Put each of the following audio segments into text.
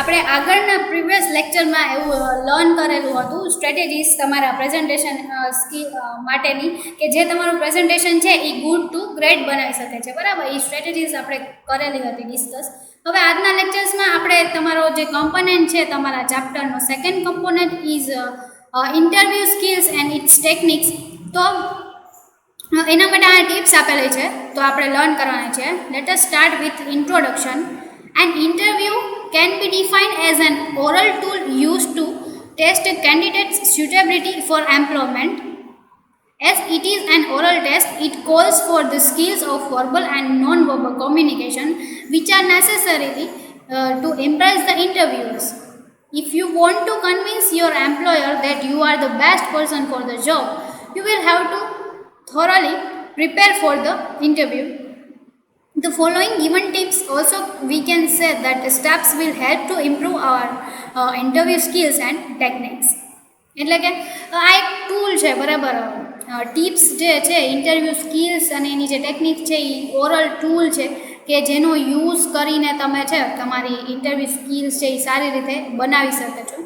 આપણે આગળના પ્રીવિયસ લેક્ચરમાં એવું લર્ન કરેલું હતું સ્ટ્રેટેજીસ તમારા પ્રેઝન્ટેશન સ્કિલ માટેની, કે જે તમારું પ્રેઝન્ટેશન છે એ ગુડ ટુ ગ્રેટ બનાવી શકે છે, બરાબર. એ સ્ટ્રેટેજીસ આપણે કરેલી હતી ડિસ્કસ. હવે આજના લેક્ચર્સમાં આપણે તમારો જે કમ્પોનન્ટ છે તમારા ચેપ્ટરનો second component is interview skills and its techniques. તો એના માટે આ ટિપ્સ આપેલી છે, તો આપણે લર્ન કરવાના છે. Let us start with introduction. An interview can be defined as an oral tool used to test a candidate's suitability for employment. As it is an oral test, it calls for the skills of verbal and non-verbal communication which are necessary to impress the interviewers. If you want to convince your employer that you are the best person for the job, you will have to thoroughly prepare for the interview. The following given tips also we can say that the steps will help to improve our interview skills and techniques. એટલે કે આ એક tool છે, બરાબર. Tips જે છે interview skills અને એની જે ટેકનિક છે એ ઓરલ ટૂલ છે કે જેનો યુઝ કરીને તમે છે તમારી ઇન્ટરવ્યૂ સ્કિલ્સ છે એ સારી રીતે બનાવી શકો છો.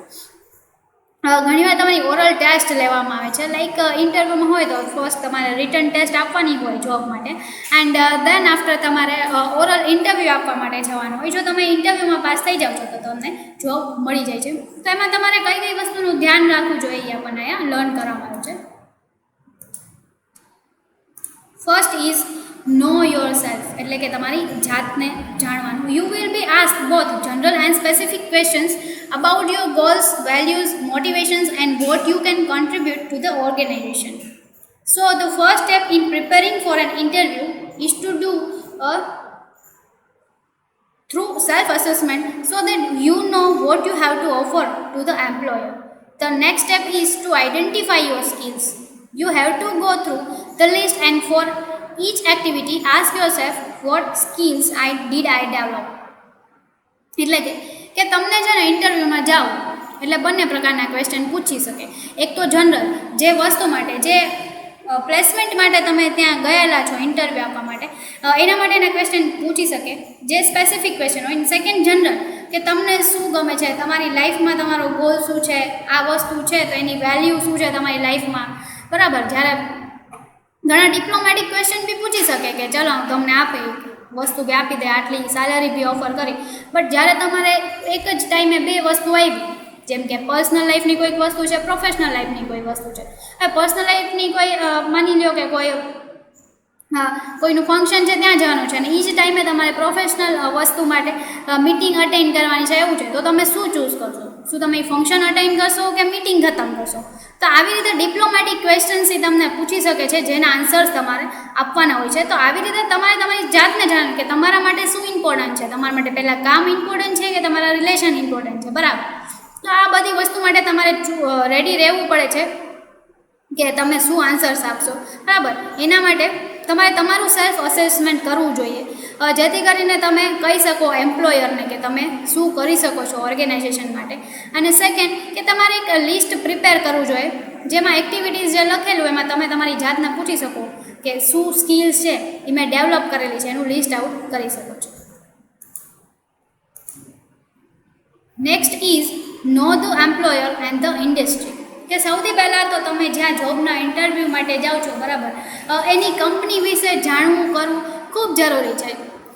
ઘણીવાર તમારી ઓરલ ટેસ્ટ લેવામાં આવે છે, લાઈક ઇન્ટરવ્યૂમાં હોય તો ફર્સ્ટ તમારે રિટર્ન ટેસ્ટ આપવાની હોય જોબ માટે, એન્ડ દેન આફ્ટર તમારે ઓરલ ઇન્ટરવ્યૂ આપવા માટે જવાનું હોય. જો તમે ઇન્ટરવ્યૂમાં પાસ થઈ જાઓ છો તો તમને જોબ મળી જાય છે. તો એમાં તમારે કઈ કઈ વસ્તુનું ધ્યાન રાખવું જોઈએ એ આપણને અહીંયા લર્ન કરવામાં આવ્યું છે. First is know your self, એટલે કે તમારી જાતને જાણવાનું. You will be asked both general and specific questions about your goals, values, motivations and what you can contribute to the organization. So the first step in preparing for an interview is to do a through self-assessment so that you know what you have to offer to the employer. The next step is to identify your skills. You have to go through the list and for each activity ask yourself what skills did I develop. એટલે કે તમને છે ને ઇન્ટરવ્યૂમાં જાઓ એટલે બંને પ્રકારના question પૂછી શકે. એક તો જનરલ, જે વસ્તુ માટે, જે પ્લેસમેન્ટ માટે તમે ત્યાં ગયેલા છો ઇન્ટરવ્યૂ આપવા માટે, એના માટેના ક્વેશ્ચન પૂછી શકે, જે સ્પેસિફિક ક્વેશ્ચન હોય. સેકન્ડ જનરલ, કે તમને શું ગમે છે, તમારી લાઈફમાં તમારો ગોલ શું છે, આ વસ્તુ છે તો એની વેલ્યુ શું છે તમારી લાઈફમાં, બરાબર. જ્યારે ઘણા ડિપ્લોમેટિક ક્વેશ્ચન બી પૂછી શકે કે ચલો તમને આપે વસ્તુ બી આપી દે, આટલી સેલરી બી ઓફર કરી. બટ જ્યારે તમારે એક જ ટાઈમે બે વસ્તુ આવી, જેમ કે પર્સનલ લાઈફની કોઈક વસ્તુ છે, પ્રોફેશનલ લાઈફની કોઈ વસ્તુ છે. હવે પર્સનલ લાઈફની કોઈ માની લો કે કોઈનું ફંક્શન છે ત્યાં જવાનું છે અને એ જ ટાઈમે તમારે પ્રોફેશનલ વસ્તુ માટે મિટિંગ અટેન્ડ કરવાની છે એવું છે, તો તમે શું ચૂઝ કરશો? શું તમે ફંક્શન અટેન્ડ કરશો કે મિટિંગ ખતમ કરશો? તો આવી રીતે ડિપ્લોમેટિક ક્વેશ્ચન્સ એ તમને પૂછી શકે છે જેના આન્સર્સ તમારે આપવાના હોય છે. તો આવી રીતે તમારે તમારી જાતને જાણવું કે તમારા માટે શું ઇમ્પોર્ટન્ટ છે. તમારા માટે પહેલાં કામ ઇમ્પોર્ટન્ટ છે કે તમારા રિલેશન ઇમ્પોર્ટન્ટ છે, બરાબર. તો આ બધી વસ્તુ માટે તમારે રેડી રહેવું પડે છે કે તમે શું આન્સર્સ આપશો, બરાબર. એના માટે તમારે તમારું સેલ્ફ અસેસમેન્ટ કરવું જોઈએ, જેથી કરીને તમે કહી શકો એમ્પ્લોયરને કે તમે શું કરી શકો છો ઓર્ગેનાઇઝેશન માટે. અને સેકન્ડ, કે તમારે એક લિસ્ટ પ્રિપેર કરવું જોઈએ જેમાં એક્ટિવિટીઝ જે લખેલું એમાં તમે તમારી જાતને પૂછી શકો કે શું સ્કિલ્સ છે એ મેં ડેવલપ કરેલી છે, એનું લિસ્ટ આઉટ કરી શકો છો. Next is know the employer and the industry, કે સૌથી પહેલાં તો તમે જ્યાં જોબના ઇન્ટરવ્યૂ માટે જાઓ છો, બરાબર, એની કંપની વિશે જાણવું કરવું ખૂબ જરૂરી છે.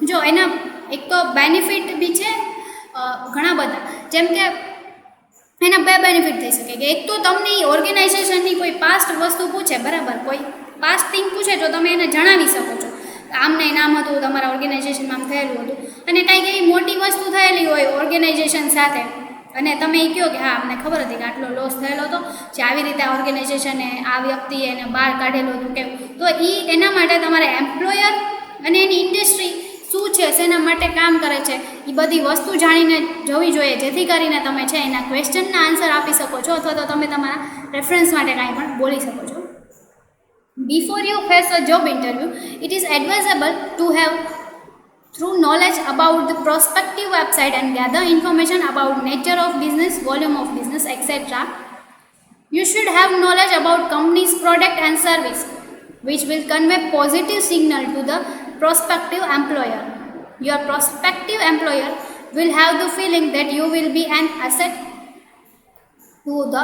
જો એના એક તો બેનિફિટ બી છે ઘણા બધા, જેમ કે એના બે બેનિફિટ થઈ શકે કે એક તો તમને ઓર્ગેનાઇઝેશનની કોઈ પાસ્ટ વસ્તુ પૂછે, બરાબર, કોઈ પાસ્ટ થિંગ પૂછે તો તમે એને જણાવી શકો છો આમને નામ હતું, તમારા ઓર્ગેનાઇઝેશનમાં આમ થયેલું હતું, અને કાંઈક એવી મોટી વસ્તુ થયેલી હોય ઓર્ગેનાઇઝેશન સાથે અને તમે એ કહો કે હા અમને ખબર હતી કે આટલો લોસ થયેલો હતો, જે આવી રીતે આ ઓર્ગેનાઇઝેશને આ વ્યક્તિએ એને બહાર કાઢેલું હતું, કેમ, તો એના માટે તમારે એમ્પ્લોયર અને એની ઇન્ડસ્ટ્રી શું છે, શેના માટે કામ કરે છે, એ બધી વસ્તુ જાણીને જવી જોઈએ, જેથી કરીને તમે છે એના ક્વેશ્ચનના આન્સર આપી શકો છો અથવા તો તમે તમારા રેફરન્સ માટે કાંઈ પણ બોલી શકો છો. Before you face a job interview, it is advisable to have through knowledge about the prospective website and gather information about nature of business, volume of business, etc. You should have knowledge about company's product and service, which will convey positive signal to the prospective employer. Your prospective employer will have the feeling that you will be an asset to the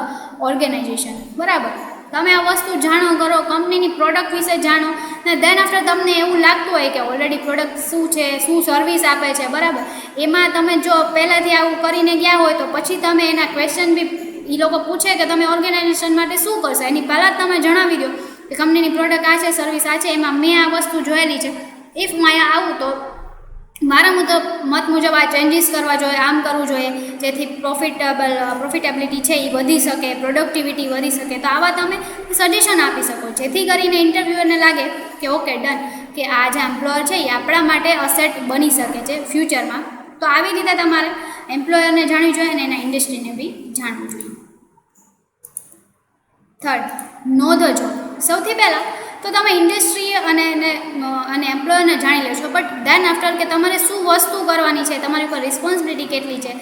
organisation. બરાબર, તમે આ વસ્તુ જાણો કરો, કંપનીની product વિશે જાણો, ને દેન આફ્ટર તમને એવું લાગતું હોય કે ઓલરેડી પ્રોડક્ટ શું છે, શું સર્વિસ આપે છે, બરાબર, એમાં તમે જો પહેલાંથી આવું કરીને ગયા હોય તો પછી તમે એના ક્વેશ્ચન બી એ લોકો પૂછે કે તમે ઓર્ગેનાઇઝેશન માટે શું કરશો, એની પહેલાં જ તમે જણાવી દો કે કંપનીની પ્રોડક્ટ આ છે, સર્વિસ આ છે, એમાં મેં આ વસ્તુ જોયેલી છે. ઇફ હું અહીંયા આવું તો મારા મત મુજબ આ ચેન્જીસ કરવા જોઈએ, આમ કરવું જોઈએ, જેથી પ્રોફિટેબિલિટી છે એ વધી શકે, પ્રોડક્ટિવિટી વધી શકે. તો આવા તમે સજેશન આપી શકો, જેથી કરીને ઇન્ટરવ્યુઅરને લાગે કે ઓકે ડન, કે આ જે એમ્પ્લોયર છે એ આપણા માટે અસેટ બની શકે છે ફ્યુચરમાં. તો આવી રીતે તમારે એમ્પ્લોયરને જાણવું જોઈએ અને એના ઇન્ડસ્ટ્રીને બી જાણવું જોઈએ. Third, know the job. સૌથી પહેલાં તો તમે ઇન્ડસ્ટ્રી અને એમ્પ્લોયરને જાણી લેશો, બટ દેન આફ્ટર કે તમારે શું વસ્તુ કરવાની છે, તમારી પર રિસ્પોન્સિબિલિટી કેટલી છે,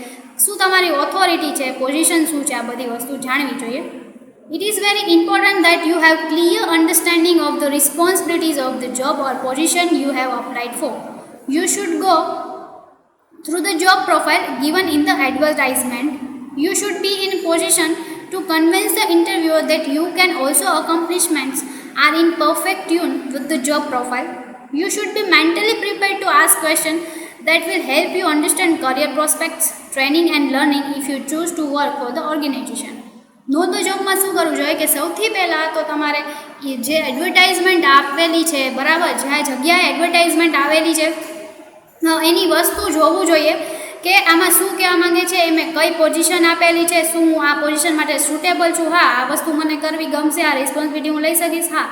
શું તમારી ઓથોરિટી છે, પોઝિશન શું છે, આ બધી વસ્તુ જાણવી જોઈએ. It is very important that you have clear understanding of the responsibilities of the job or position you have applied for. You should go through the job profile given in the advertisement. You should be in position to convince the interviewer that you can also accomplishments are in perfect tune with the job profile. You should be mentally prepared to ask questions that will help you understand career prospects, training and learning if you choose to work for the organization. Know the જોબમાં શું કરવું જોઈએ કે સૌથી પહેલાં તો તમારે જે એડવર્ટાઇઝમેન્ટ આપેલી છે, બરાબર, જ્યાં જગ્યાએ એડવર્ટાઇઝમેન્ટ આવેલી છે એની વસ્તુ જોવું જોઈએ કે આમાં શું કહેવા માંગે છે, એમાં કઈ પોઝિશન આપેલી છે, શું હું આ પોઝિશન માટે સુટેબલ છું, હા આ વસ્તુ મને કરવી ગમશે, આ રિસ્પોન્સિબિલિટી હું લઈ શકીશ, હા.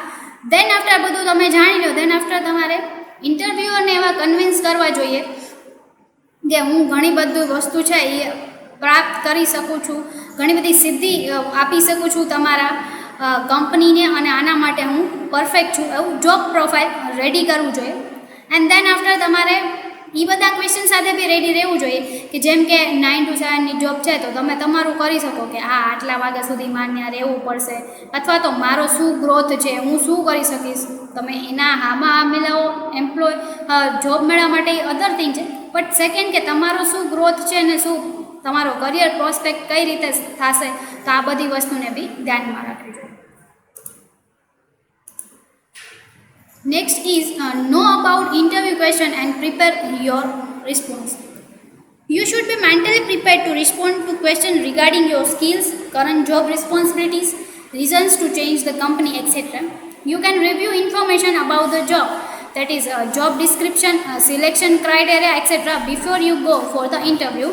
દેન આફ્ટર બધું તમે જાણી લો, દેન આફ્ટર તમારે ઇન્ટરવ્યુઅરને એવા કન્વિન્સ કરવા જોઈએ કે હું ઘણી બધી વસ્તુ છે એ પ્રાપ્ત કરી શકું છું, ઘણી બધી સિદ્ધિ આપી શકું છું તમારા કંપનીને, અને આના માટે હું પરફેક્ટ છું, એવું જોબ પ્રોફાઇલ રેડી કરવું જોઈએ. એન્ડ દેન આફ્ટર તમારે એ બધા ક્વેશ્ચન સાથે બી રેડી રહેવું જોઈએ કે જેમ કે 9 to 7ની જોબ છે તો તમે તમારું કરી શકો કે હા આટલા વાગ્યા સુધી માન્ય રહેવું પડશે, અથવા તો મારો શું ગ્રોથ છે, હું શું કરી શકીશ. તમે એના હામાં મિલાવો જોબ મેળવવા માટે અધર થિંગ છે, બટ સેકન્ડ કે તમારો શું ગ્રોથ છે ને શું તમારો કરિયર પ્રોસ્પેક્ટ કઈ રીતે થશે, તો આ બધી વસ્તુને બી ધ્યાનમાં રાખવી જોઈએ. Next is know about interview question and prepare your response. You should be mentally prepared to respond to questions regarding your skills, current job responsibilities, reasons to change the company, etc. You can review information about the job, that is job description, selection criteria, etc. before you go for the interview.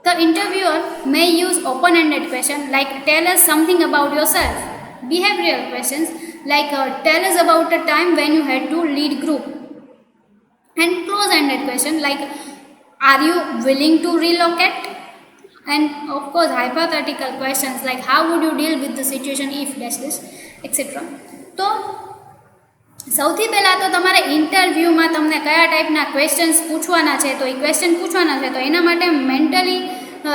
The interviewer may use open-ended questions like tell us something about yourself, behavioral questions like tell us about a time when you had to lead group, and close-ended question like are you willing to relocate, and of course hypothetical questions like how would you deal with the situation if this etc. તો સૌથી પહેલાં તો તમારે ઇન્ટરવ્યૂમાં તમને કયા ટાઈપના questions પૂછવાના છે, તો એ ક્વેશ્ચન પૂછવાના છે તો એના માટે મેન્ટલી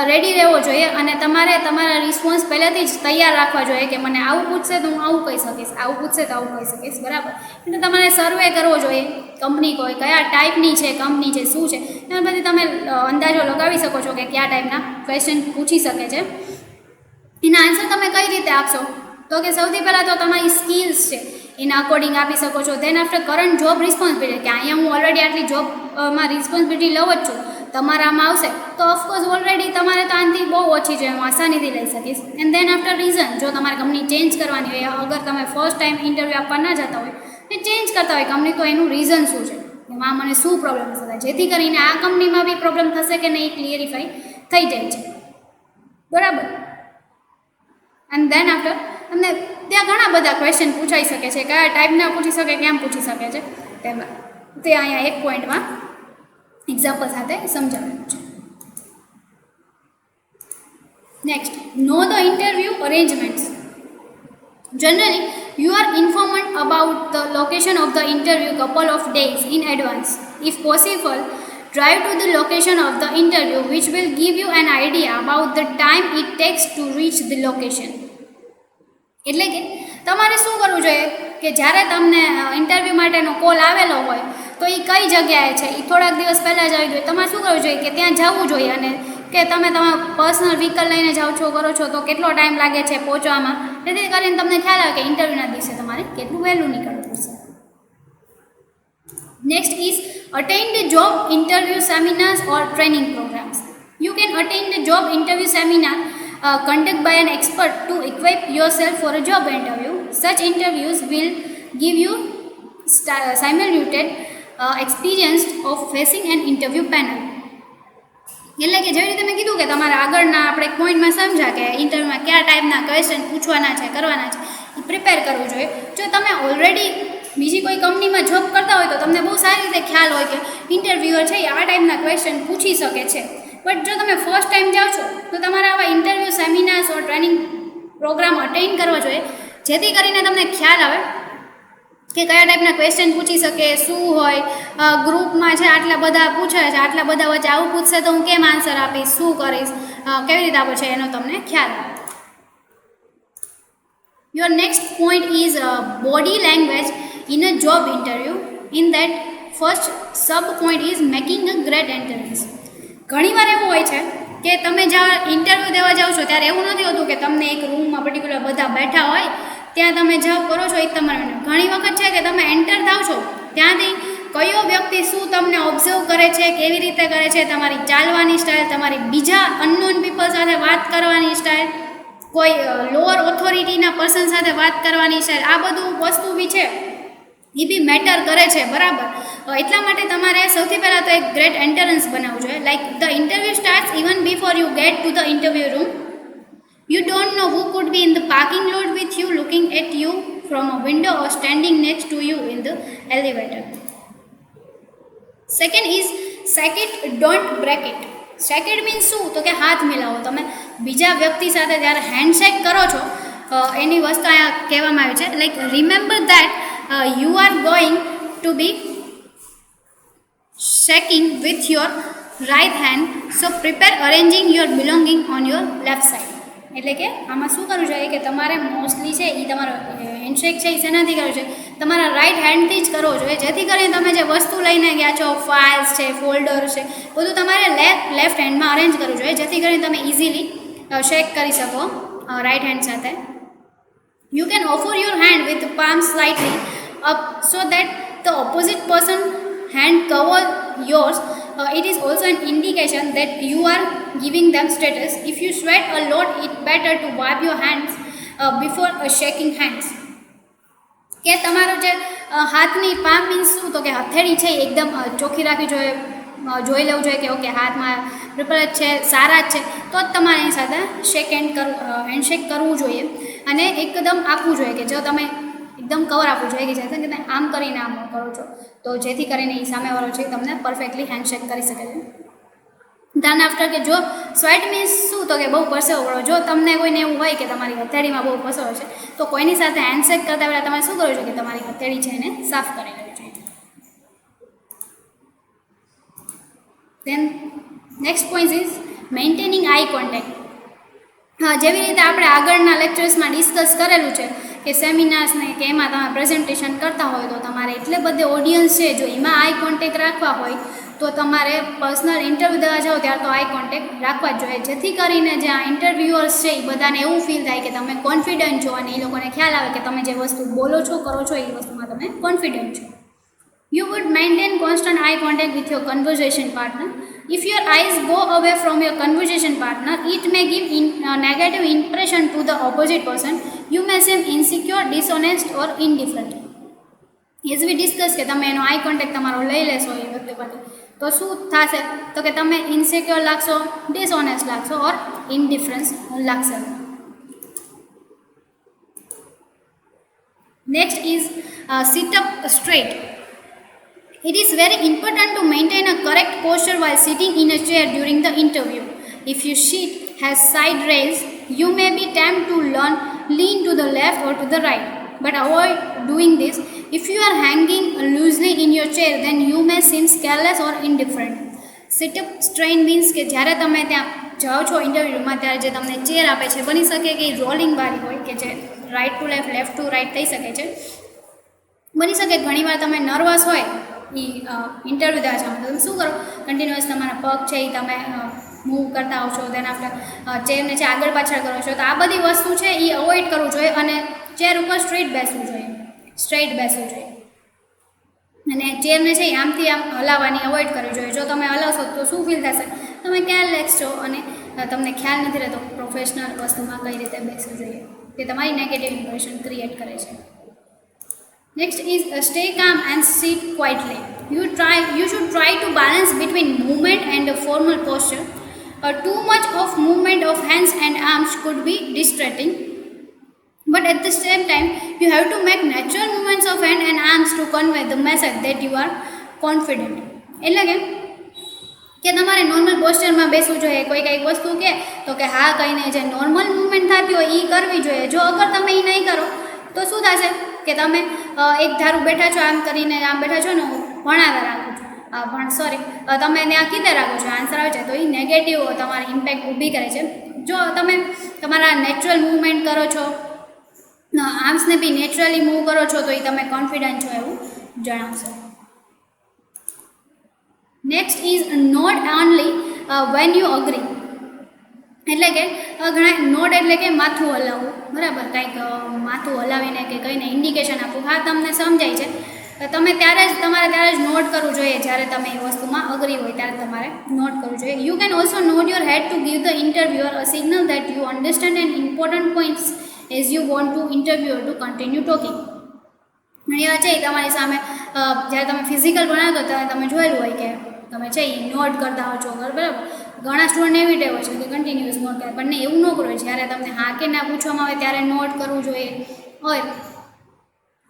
રેડી રહેવો જોઈએ, અને તમારે તમારા રિસ્પોન્સ પહેલાંથી જ તૈયાર રાખવા જોઈએ કે મને આવું પૂછશે તો હું આવું કહી શકીશ, આવું પૂછશે તો આવું કહી શકીશ, બરાબર. એટલે તમારે સર્વે કરવો જોઈએ, કંપની કોઈ કયા ટાઈપની છે, કંપની છે, શું છે, એના પછી તમે અંદાજો લગાવી શકો છો કે કયા ટાઈપના ક્વેશ્ચન પૂછી શકે છે. એના આન્સર તમે કઈ રીતે આપશો, તો કે સૌથી પહેલાં તો તમારી સ્કિલ્સ છે એના અકોર્ડિંગ આપી શકો છો. Then after current job responsibility, કે અહીંયા હું ઓલરેડી આટલી જોબમાં રિસ્પોન્સિબિલિટી લઉં જ છું, તમારામાં આવશે તો ઓફકોર્સ ઓલરેડી તમારે તો આનાથી બહુ ઓછી છે, હું આસાનીથી લઈ શકીશ. એન્ડ દેન આફ્ટર રીઝન, જો તમારે કંપની ચેન્જ કરવાની હોય, અગર તમે ફર્સ્ટ ટાઈમ ઇન્ટરવ્યૂ આપવા ના જતા હોય ને ચેન્જ કરતા હોય કંપની, તો એનું રીઝન શું છે, એમાં મને શું પ્રોબ્લેમ થશે, જેથી કરીને આ કંપનીમાં બી પ્રોબ્લેમ થશે કે નહીં ક્લિયરિફાઈ થઈ જાય છે, બરાબર. એન્ડ દેન આફ્ટર તમને ત્યાં ઘણા બધા ક્વેશ્ચન પૂછાઈ શકે છે, કયા ટાઈપના પૂછી શકે, કેમ પૂછી શકે છે, તેમાં તે અહીંયા એક પોઈન્ટમાં એક્ઝામ્પલ સાથે સમજાવેલું છે. Next, know the interview arrangements. Generally, you are informed about the location of the interview couple of days in advance. If possible, drive to the location of the interview, which will give you an idea about the time it takes to reach the location. એટલે કે તમારે શું કરવું જોઈએ કે જ્યારે તમને interview માટેનો કોલ આવેલો હોય તો એ કઈ જગ્યાએ છે એ થોડાક દિવસ પહેલાં જ આવી જોઈએ. તમારે શું કરવું જોઈએ કે ત્યાં જવું જોઈએ, અને કે તમે તમારા પર્સનલ વ્હીકલ લઈને જાઓ છો કરો છો તો કેટલો ટાઈમ લાગે છે પહોંચવામાં, જેથી કરીને તમને ખ્યાલ આવે કે ઇન્ટરવ્યૂના દિવસે તમારે કેટલું વહેલું નીકળવું પડશે. Next is attend the job interview seminars or training programs. You can attend the job interview seminar conducted by an expert to equip yourself for a job interview. Such interviews will give you simulated experience of facing an interview panel. એટલે કે જેવી રીતે મેં કીધું કે તમારે આગળના આપણે પોઈન્ટમાં સમજા કે ઇન્ટરવ્યૂમાં કયા ટાઈપના ક્વેશ્ચન પૂછવાના છે કરવાના છે એ પ્રિપેર કરવું જોઈએ. જો તમે ઓલરેડી બીજી કોઈ કંપનીમાં જોબ કરતા હોય તો તમને બહુ સારી રીતે ખ્યાલ હોય કે ઇન્ટરવ્યુઅર છે એ આ ટાઈપના ક્વેશ્ચન પૂછી શકે છે. બટ જો તમે ફર્સ્ટ ટાઈમ જાઓ છો તો તમારે આવા ઇન્ટરવ્યૂ સેમિનાર્સ ઓર ટ્રેનિંગ પ્રોગ્રામ અટેન્ડ કરવા જોઈએ, જેથી કરીને તમને ખ્યાલ આવે કે કયા ટાઈપના ક્વેશ્ચન પૂછી શકે, શું હોય, ગ્રુપમાં છે આટલા બધા પૂછે છે, આટલા બધા વચ્ચે આવું પૂછશે તો હું કેમ આન્સર આપીશ, શું કરીશ, કેવી રીતે આપો છે એનો તમને ખ્યાલ આવે. Your next point is body language in a job interview. In that first sub point is making a great entrance. ઘણીવાર એવું હોય છે કે તમે જ્યાં ઇન્ટરવ્યૂ દેવા જાઓ છો ત્યારે એવું નથી હોતું કે તમને એક રૂમમાં પર્ટિક્યુલર બધા બેઠા હોય ત્યાં તમે જોબ કરો છો એ તમારે. ઘણી વખત છે કે તમે એન્ટર થાવ છો ત્યાંથી કયો વ્યક્તિ શું તમને ઓબ્ઝર્વ કરે છે, કેવી રીતે કરે છે, તમારી ચાલવાની સ્ટાઇલ, તમારી બીજા અનનોન પીપલ સાથે વાત કરવાની સ્ટાઇલ, કોઈ લોઅર ઓથોરિટીના પર્સન સાથે વાત કરવાની સ્ટાઇલ, આ બધું વસ્તુ બી છે એ બી મેટર કરે છે, બરાબર. એટલા માટે તમારે સૌથી પહેલાં તો એક ગ્રેટ એન્ટરન્સ બનાવવું જોઈએ. Like the interview starts even before you get to the interview room. You don't know who could be in the parking lot with you, looking at you from a window or standing next to you in the elevator. Second is shake it, don't break it. Shake it means શું તો કે હાથ મિલાવો. તમે બીજા વ્યક્તિ સાથે જ્યારે handshake કરો છો એની વસ્તુ અહીંયા કહેવામાં આવી છે. Like remember that you are going to be shaking with your right hand, so prepare arranging your belonging on your left side. એટલે કે આમાં શું કરવું જોઈએ કે તમારે મોસ્ટલી છે એ તમારો હેન્ડશેક છે એ શેનાથી કરવું જોઈએ, તમારા રાઈટ હેન્ડથી જ કરવો જોઈએ, જેથી કરીને તમે જે વસ્તુ લઈને ગયા છો, ફાઇલ્સ છે, ફોલ્ડર છે, બધું તમારે લેફ્ટ હેન્ડમાં અરેન્જ કરવું જોઈએ, જેથી કરીને તમે ઇઝીલી શેક કરી શકો રાઈટ હેન્ડ સાથે. You can offer your hand with the palm slightly up so that the opposite person hand cover yours. It is also an indication that you are giving them status. If you sweat a lot, it's better to wipe your hands before shaking hands. કે તમારો જે હાથની palm means શું તો કે હથેળી છે એકદમ ચોખ્ખી રાખવી જોઈએ, જોઈ લેવું જોઈએ કે ઓકે હાથમાં પ્રિપેર જ છે, સારા જ છે, તો જ તમારે એની સાથે હેન્ડશેક કરવું જોઈએ અને એકદમ આપવું જોઈએ કે જો તમે એકદમ કવર આપવું જોઈએ કે જેથી તમે આમ કરીને આમ કરો છો તો જેથી કરીને એ સામેવાળો છે તમને પરફેક્ટલી હેન્ડશેક કરી શકે છે. ધેન આફ્ટર કે જો સ્વેટ મીન્સ શું તો કે બહુ પરસેવો પડો. જો તમને કોઈને એવું હોય કે તમારી હથેળીમાં બહુ પરસેવો છે તો કોઈની સાથે હેન્ડશેક કરતા પહેલાં તમારે શું કરવું જોઈએ કે તમારી હથેળી છે એને સાફ કરી લેવી જોઈએ. Than next point is maintaining eye contact. જેવી રીતે આપણે આગળના લેક્ચર્સમાં ડિસ્કસ કરેલું છે કે સેમિનાર્સને કે એમાં તમે પ્રેઝન્ટેશન કરતા હોય તો તમારે એટલે બધે ઓડિયન્સ છે જો એમાં આઈ કોન્ટેક્ટ રાખવા હોય તો તમારે પર્સનલ ઇન્ટરવ્યૂ દેવા જાઓ ત્યારે તો આઈ કોન્ટેક્ટ રાખવા જ જોઈએ, જેથી કરીને જે આ ઇન્ટરવ્યુઅર્સ છે એ બધાને એવું ફીલ થાય કે તમે કોન્ફિડન્ટ છો અને એ લોકોને ખ્યાલ આવે કે તમે જે વસ્તુ બોલો છો કરો છો એ વસ્તુમાં તમે કોન્ફિડન્ટ છો. You would maintain constant eye contact with your conversation partner. If your eyes go away from your conversation partner, it may give a negative impression to the opposite person. You may seem insecure, dishonest or indifferent. As we discussed કે તમે એનો eye contact તમારો લઈ લેશો એ વ્યક્તિ પાસે તો શું થશે તો કે તમે ઇન્સિક્યોર લાગશો, ડિસઓનેસ્ટ લાગશો ઓર ઇનડિફરન્સ લાગશે. Next is sit up straight. It is very important to maintain a correct posture while sitting in a chair during the interview. If your seat has side rails, you may be tempted to lean to the left or to the right, but avoid doing this. If you are hanging loosely in your chair, then you may seem careless or indifferent. Sit up straight means કે જ્યારે તમે ત્યાં જાઓ છો ઇન્ટરવ્યૂમાં ત્યારે જે તમને chair આપે છે બની શકે કે રોલિંગવાળી હોય કે જે right to left, left to right થઈ શકે છે. બની શકે ઘણીવાર તમે નર્વસ હોય એ ઇન્ટરવ્યૂ દેવા જાઓ તો તમે શું કરો, કન્ટિન્યુઅસ તમારા પગ છે એ તમે મૂવ કરતા હોવ છો, દેન આફ્ટર ચેરને છે આગળ પાછળ કરો છો. તો આ બધી વસ્તુ છે એ અવોઇડ કરવું જોઈએ અને ચેર ઉપર સ્ટ્રેટ બેસવું જોઈએ. અને ચેરને છે એ આમથી આમ હલાવવાની અવોઇડ કરવી જોઈએ. જો તમે હલાવશો તો શું ફીલ થશે, તમે કેરલેસ છો અને તમને ખ્યાલ નથી રહેતો પ્રોફેશનલ વસ્તુમાં કઈ રીતે બેસવું જોઈએ. તે તમારી નેગેટિવ ઇમ્પ્રેશન ક્રિએટ કરે છે. Next is stay calm and sit quietly. You should try to balance between movement and a formal posture. Too much of movement of hands and arms could be distracting. But at the same time, you have to make natural movements of hand and arms to convey the message that you are confident. એટલે કે તમારે normal પોસ્ચરમાં બેસવું જોઈએ. કોઈ કંઈક વસ્તુ કહે તો કે હા કંઈ નહીં, જે નોર્મલ મૂવમેન્ટ થતી હોય એ કરવી જોઈએ. જો અગર તમે એ નહીં કરો તો શું થશે કે તમે એક ધારું બેઠા છો, આમ કરીને આમ બેઠા છો ને, હું ભણાવવા રાખું છું, તમે ત્યાં કીધે રાખો છો આન્સર આવે છે, તો એ નેગેટિવ તમારી ઇમ્પેક્ટ ઊભી કરે છે. જો તમે તમારા નેચરલ મૂવમેન્ટ કરો છો, આર્મ્સને બી નેચરલી મૂવ કરો છો, તો એ તમે કોન્ફિડન્ટ છો એવું જણાવશે. Next is not only when you agree. એટલે કે ઘણા નોડ એટલે કે માથું હલાવવું, બરાબર, કંઈક માથું હલાવીને કે કહીને ઇન્ડિકેશન આપવું. હા, તમને સમજાય છે. તમારે ત્યારે જ નોટ કરવું જોઈએ જ્યારે તમે એ વસ્તુમાં અગ્રી હોય ત્યારે તમારે નોટ કરવું જોઈએ. You can also note your head to give the interviewer a signal that you understand and important points as you want to interviewer to continue talking. ઘણી વાર છે તમારી સામે જ્યારે તમે ફિઝિકલ ભણાવતો ત્યારે તમે જોયેલું હોય કે તમે છે એ નોટ કરતા હો છો, બરાબર. ઘણા સ્ટુડન્ટ એવી ટેવ હોય છે કે કન્ટિન્યુઅસ નોટ કરે, પણ એવું ન કરવું. જ્યારે તમને હા કે ના પૂછવામાં આવે ત્યારે નોટ કરવું જોઈએ. હોય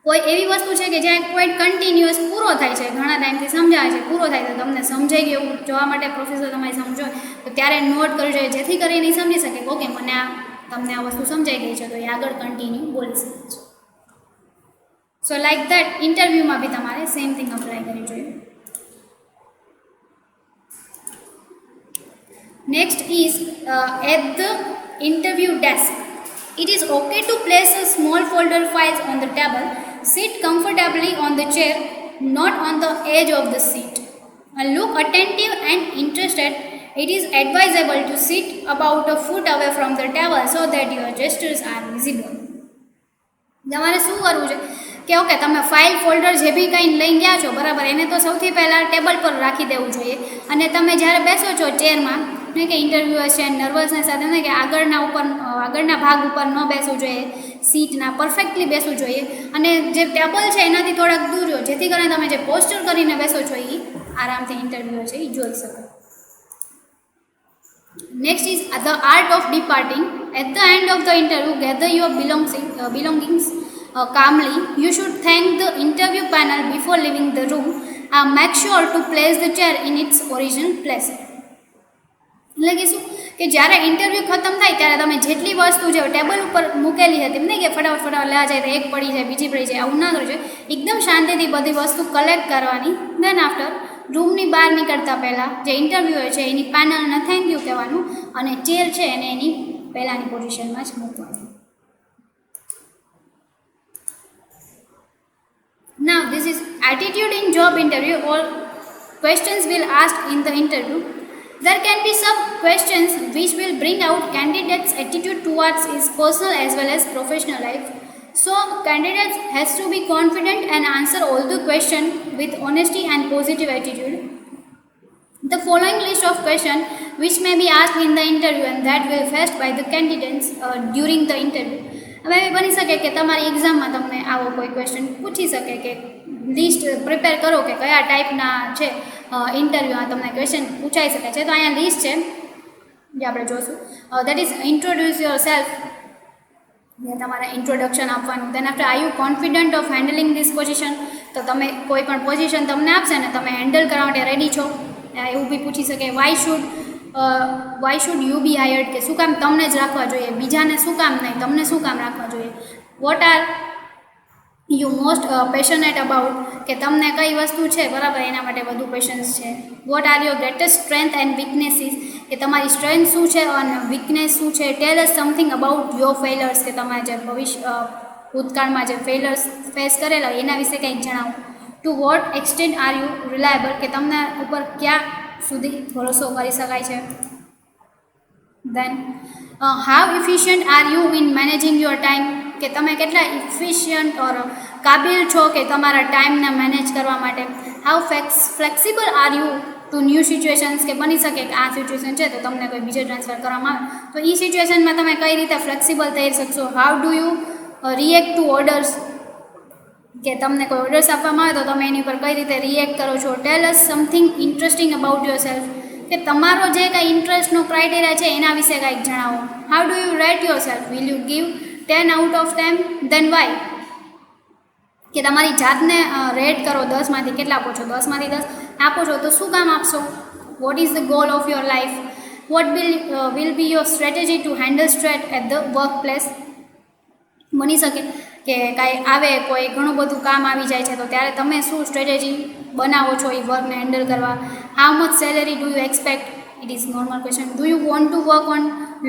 કોઈ એવી વસ્તુ છે કે જ્યાં પોઈન્ટ કન્ટિન્યુઅસ પૂરો થાય છે, ઘણા ટાઈમથી સમજાવે છે, પૂરો થાય તો તમને સમજાઈ ગયું એવું જોવા માટે પ્રોફેસર તમારી સમજો તો ત્યારે નોટ કરવું જોઈએ, જેથી કરીને એ સમજી શકે કે ઓકે મને તમને આ વસ્તુ સમજાઈ ગઈ છે, તો એ આગળ કન્ટિન્યુ બોલી શકે છે. સો લાઈક દેટ ઇન્ટરવ્યૂમાં બી તમારે સેમ થિંગ અપ્લાય કરવી જોઈએ. Next is at the interview desk. It is okay to place a small folder files on the table. Sit comfortably on the chair, not on the edge of the seat. Look attentive and interested. It is advisable to sit about a foot away from the table so that your gestures are visible. તમારે શું કરવું છે કે okay તમે file folder જે બી કંઈ લઈ ગયા છો, બરાબર, એને તો સૌથી પહેલાં ટેબલ પર રાખી દેવું જોઈએ. અને તમે જ્યારે બેસો છો ચેરમાં, ને કે ઇન્ટરવ્યૂ છે, નર્વસનેસ સાથે ને કે આગળના ભાગ ઉપર ન બેસવું જોઈએ, સીટના પરફેક્ટલી બેસવું જોઈએ. અને જે ટેબલ છે એનાથી થોડાક દૂર રહો, જેથી કરીને તમે જે પોસ્ચર કરીને બેસો છો એ આરામથી ઇન્ટરવ્યૂ છે એ જોઈ શકો. Next is the art of departing. At the end of the interview, gather your belongings calmly. You should thank the interview panel before leaving the room. Make sure to place the chair in its original place. એટલે કે શું કે જ્યારે interview ખતમ થાય ત્યારે તમે જેટલી વસ્તુ છે ટેબલ ઉપર મૂકેલી હતી, નહીં કે ફટાફટ લેવા જાય તો એક પડી જાય, બીજી પડી જાય, આવું ના કરવું જોઈએ. એકદમ શાંતિથી બધી વસ્તુ કલેક્ટ કરવાની. દેન આફ્ટર રૂમની બહાર નીકળતા પહેલાં જે ઇન્ટરવ્યૂ છે એની પેનલને થેન્ક યુ કહેવાનું અને ચેર છે એને એની પહેલાંની પોઝિશનમાં જ મૂકવાની. Now this is attitude in job interview. All questions will asked in the interview. There can be some questions which will bring out candidates' attitude towards his personal as well as professional life. So candidates has to be confident and answer all the questions with honesty and positive attitude. The following list of questions which may be asked in the interview and that will faced by the candidates during the interview. હવે બની શકે કે તમારી એક્ઝામમાં તમને આવો કોઈ question પૂછી શકે કે લિસ્ટ પ્રિપેર કરો કે કયા ટાઈપના છે ઇન્ટરવ્યૂમાં તમને ક્વેશ્ચન પૂછાઈ શકે છે. તો અહીંયા લિસ્ટ છે જે આપણે જોશું. That is introduce yourself, તમારે ઇન્ટ્રોડક્શન આપવાનું. Then after are you confident of handling this position, તો તમે કોઈ પણ પોઝિશન તમને આપશે ને તમે હેન્ડલ કરવા માટે રેડી છો, એવું બી પૂછી શકે. Why should you be hired, કે શું કામ તમને જ રાખવા જોઈએ, બીજાને શું કામ નહીં, તમને શું કામ રાખવા જોઈએ. What are you most passionate about, કે તમને કઈ વસ્તુ છે, બરાબર, એના માટે વધુ પેશન્સ છે. What are your greatest strength and weaknesses, કે તમારી સ્ટ્રેન્થ શું છે અને વીકનેસ શું છે. ટેલ us something about your failures, કે તમારે જે ભૂતકાળમાં જે ફેલર્સ ફેસ કરેલા એના વિશે કંઈક જણાવો. To what extent are you reliable, કે તમને ઉપર ક્યાં સુધી ભરોસો કરી શકાય છે. Then how efficient are you in managing your time, કે તમે કેટલા ઇફિશિયન્ટ ઓર કાબિલ છો કે તમારા ટાઈમને મેનેજ કરવા માટે. How flexible are you to new situations, કે બની શકે કે આ સિચ્યુએશન છે તો તમને કોઈ બીજે ટ્રાન્સફર કરવામાં આવે તો એ સિચ્યુએશનમાં તમે કઈ રીતે ફ્લેક્સિબલ થઈ શકશો. How do you react to orders, કે તમને કોઈ ઓર્ડર્સ આપવામાં આવે તો તમે એની પર કઈ રીતે રિએક્ટ કરો છો. Tell us something interesting about yourself, કે તમારો જે કાંઈ ઇન્ટરેસ્ટનો ક્રાઇટેરિયા છે એના વિશે કાંઈક જણાવો. How do you rate yourself, will you give 10 out of 10, then why, કે તમારી જાતને રેટ કરો 10માંથી કેટલા આપો છો, 10માંથી 10 આપો છો તો શું કામ આપશો. What is the goal of your life, what will be your strategy to handle straight at the workplace. બની શકે કે કાંઈ આવે, કોઈ ઘણું બધું કામ આવી જાય છે તો ત્યારે તમે શું સ્ટ્રેટેજી બનાવો છો એ વર્કને હેન્ડલ કરવા. How much salary do you expect, it is normal question. Do you want to work on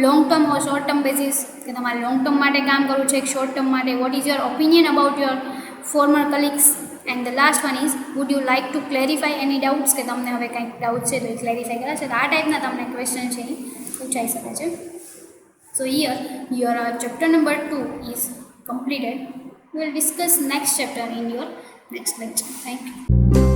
long term or short term basis, કે તમારે લોંગ ટર્મ માટે કામ કરવું છે કે શોર્ટ ટર્મ માટે. What is your opinion about your former colleagues. And the last one is would you like to clarify any doubts, કે તમને હવે કંઈક ડાઉટ છે તો એ ક્લેરિફાય કર્યા છે. તો આ ટાઈપના તમને ક્વેશ્ચન છે એ પૂછાઈ શકે છે. સો here your chapter number 2 is completed. We will discuss next chapter in your next lecture. Thank you.